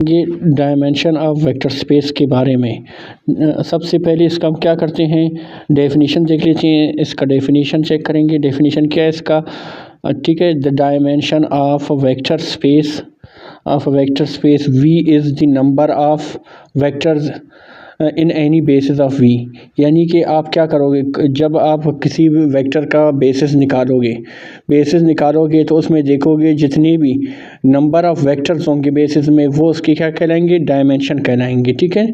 ये dimension of vector space के बारे में सबसे पहले इसका हम क्या करते हैं, डेफिनेशन देख लेते हैं। इसका डेफिनेशन चेक करेंगे। डेफिनेशन क्या है इसका, ठीक है। The dimension of vector space V is the number of vectors in any basis of V. यानी कि आप क्या करोगे, जब आप किसी भी वेक्टर का बेसिस निकालोगे तो उसमें देखोगे जितने भी नंबर ऑफ वेक्टर्स होंगे बेसिस में, वो उसके क्या कहलाएंगे, डायमेंशन कहलाएंगे, ठीक है।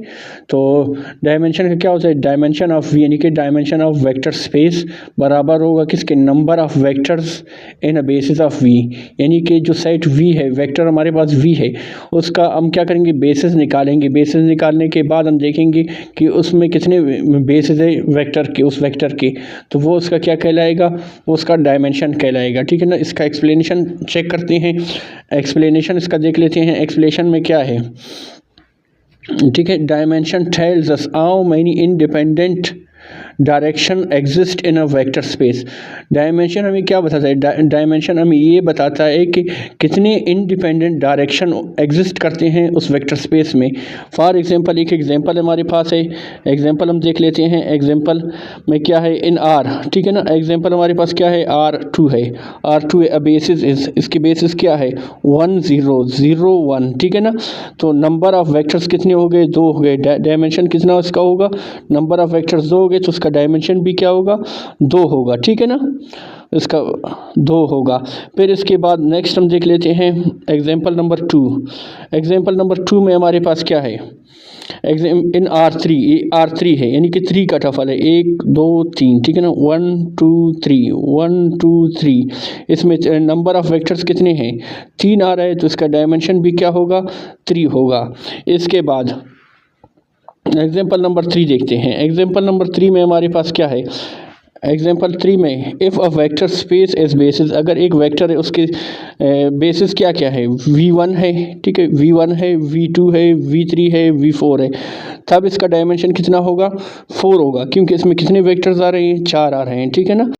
तो डायमेंशन का क्या होता है, डायमेंशन ऑफ वी यानी कि डायमेंशन ऑफ वेक्टर स्पेस बराबर होगा किसके, number of vectors in a basis of V. यानी कि जो सेट वी है, वेक्टर हमारे पास वी है, उसका हम क्या करेंगे, बेसिस निकालेंगे। बेसिस निकालने के बाद हम देखेंगे कि उसमें कितने बेसिस है वेक्टर के, उस वेक्टर के, तो वो उसका क्या कहलाएगा, वो उसका डायमेंशन कहलाएगा, ठीक है ना। इसका एक्सप्लेनेशन चेक करते हैं। एक्सप्लेनेशन इसका देख लेते हैं। एक्सप्लेनेशन में क्या है, ठीक है। Dimension tells us how many independent direction exist in a vector space. Dimension हमें क्या बताता है, डायमेंशन हमें ये बताता है कि कितने इंडिपेंडेंट डायरेक्शन एग्जिस्ट करते हैं उस वेक्टर स्पेस में। फॉर एग्जांपल, एक एग्जांपल हमारे पास है, एग्जांपल हम देख लेते हैं। एग्जांपल में क्या है, इन आर, ठीक है ना। एग्जांपल हमारे पास क्या है, R2 है। R2 है, बेसिस इज, इसकी बेसिस क्या है, 1 0 0 1, ठीक है ना। तो नंबर ऑफ वेक्टर्स कितने हो गए, 2 हो गए। डायमेंशन कितना इसका होगा, नंबर ऑफ वेक्टर्स 2 हो गए, तो उसका डायमेंशन भी क्या होगा, 2 होगा, ठीक है ना। इसका 2 होगा। फिर इसके बाद नेक्स्ट हम देख लेते हैं एग्जांपल नंबर 2। एग्जांपल नंबर 2 में हमारे पास क्या है, इन R3, ये R3 है, यानी कि 3 का टफल है, 1 2 3, ठीक है ना। 1 2 3 1 2 3, इसमें नंबर ऑफ वेक्टर्स कितने हैं, 3 आ रहा है, तो इसका डायमेंशन भी क्या होगा, 3 होगा। इसके बाद एग्जाम्पल नंबर 3 देखते हैं। एग्जाम्पल नंबर 3 में हमारे पास क्या है, एग्जाम्पल 3 में if a vector space as basis, अगर एक वेक्टर है उसके बेसिस क्या क्या है, V1 है, ठीक है, V1 है, V2 है, V3 है, V4 है, तब इसका डायमेंशन कितना होगा, 4 होगा, क्योंकि इसमें कितने वेक्टर्स आ रहे हैं, 4 आ रहे हैं, ठीक है ना।